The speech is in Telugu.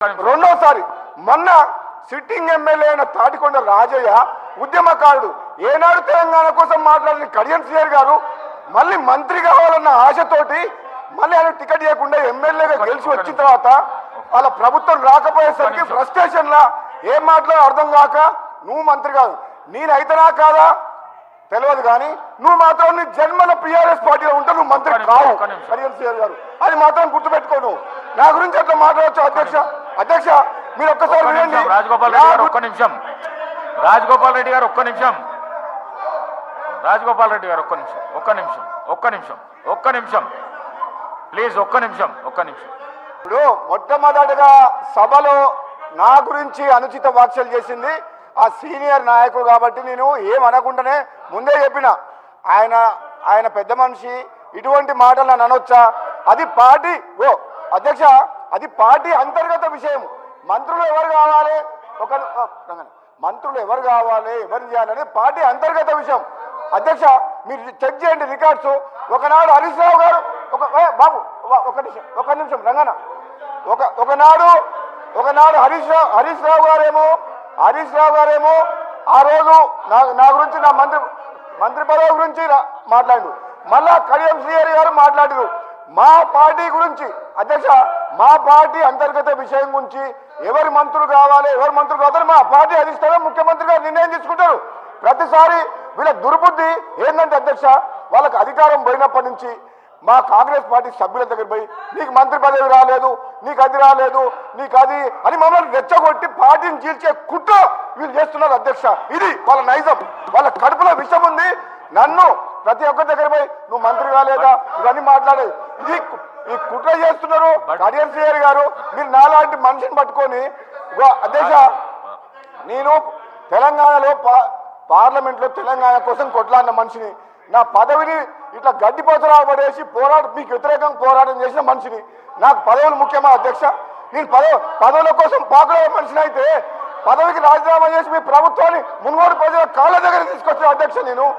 రెండోసారి మొన్న సిట్టింగ్ ఎమ్మెల్యే అయిన తాటికొండ రాజయ్య ఉద్యమకారుడు ఏనాడు తెలంగాణ కోసం మాట్లాడిన కడియం శ్రీహరి గారు మళ్ళీ మంత్రి కావాలన్న ఆశతోటి మళ్ళీ ఆయన టికెట్ ఇవ్వకుండా ఎమ్మెల్యేగా గెలిచి వచ్చిన తర్వాత వాళ్ళ ప్రభుత్వం రాకపోయేసరికి ఫ్రస్ట్రేషన్ లా ఏం మాట్లాడో అర్థం కాక నువ్వు మంత్రి కాదు నేనైతేనా కాదా తెలియదు కానీ నువ్వు మాత్రం నీ జన్మల టీఆర్ఎస్ పార్టీలో ఉంటే నువ్వు మంత్రి కావు కడియం శ్రీహరి గారు అది మాత్రం గుర్తుపెట్టుకోను నా గురించి అట్లా మాట్లాడవచ్చు అధ్యక్ష మీరు ఒక్కసారి వినండి. రాజగోపాల్ రెడ్డి గారు ఒక్క నిమిషం రాజగోపాల్ రెడ్డి గారు ఒక్క నిమిషం రాజగోపాల్ రెడ్డి గారు ఒక్క నిమిషం ప్లీజ్ ఒక్క నిమిషం ఇప్పుడు మొట్టమొదటిగా సభలో నా గురించి అనుచిత వ్యాఖ్యలు చేసింది ఆ సీనియర్ నాయకుడు కాబట్టి నేను ఏమనకుండానే ముందే చెప్పిన ఆయన పెద్ద మనిషి ఇటువంటి మాటలు నన్ను అనొచ్చా అది పార్టీ అధ్యక్ష అది పార్టీ అంతర్గత విషయం మంత్రులు ఎవరు కావాలి ఎవరు చేయాలని పార్టీ అంతర్గత విషయం అధ్యక్ష మీరు చెక్ చేయండి రికార్డ్స్ ఒకనాడు హరీష్ రావు గారు బాబు ఒక నిమిషం రంగన ఒకనాడు హరీష్ రావు గారేమో ఆ రోజు నా గురించి నా మంత్రి పదవి గురించి మాట్లాడు మళ్ళా కడియం శ్రీహరి గారు మాట్లాడారు మా పార్టీ గురించి అధ్యక్ష మా పార్టీ అంతర్గత విషయం గురించి ఎవరు మంత్రులు కావాలి మా పార్టీ అధిష్టానం ముఖ్యమంత్రి గారు నిర్ణయం తీసుకుంటారు. ప్రతిసారి వీళ్ళ దుర్బుద్ధి ఏంటంటే అధ్యక్ష వాళ్ళకి అధికారం పోయినప్పటి నుంచి మా కాంగ్రెస్ పార్టీ సభ్యుల దగ్గర పోయి నీకు మంత్రి పదవి రాలేదు నీకు అది రాలేదు నీకు అది అని మమ్మల్ని రెచ్చగొట్టి పార్టీని చీల్చే కుట్ర వీళ్ళు చేస్తున్నారు అధ్యక్ష. ఇది వాళ్ళ నైజం వాళ్ళ కడుపులో విషం ఉంది. నన్ను ప్రతి ఒక్కరి దగ్గర పోయి నువ్వు మంత్రి కాలేదా ఇవన్నీ మాట్లాడేది ఇది ఈ కుట్ర చేస్తున్నారు కడియం శ్రీహరి గారు. మీరు నాలాంటి మనిషిని పట్టుకొని అధ్యక్ష నేను తెలంగాణలో పార్లమెంట్లో తెలంగాణ కోసం కొట్లాడిన మనిషిని నా పదవిని ఇట్లా గడ్డిపోతలా పడేసి మీకు వ్యతిరేకంగా పోరాటం చేసిన మనిషిని నాకు పదవులు ముఖ్యమా అధ్యక్ష? నేను పదవుల కోసం పాకులే మనిషిని అయితే పదవికి రాజీనామా చేసి మీ ప్రభుత్వాన్ని మున్గోడు ప్రజల కాళ్ళ దగ్గర తీసుకొచ్చిన అధ్యక్ష నేను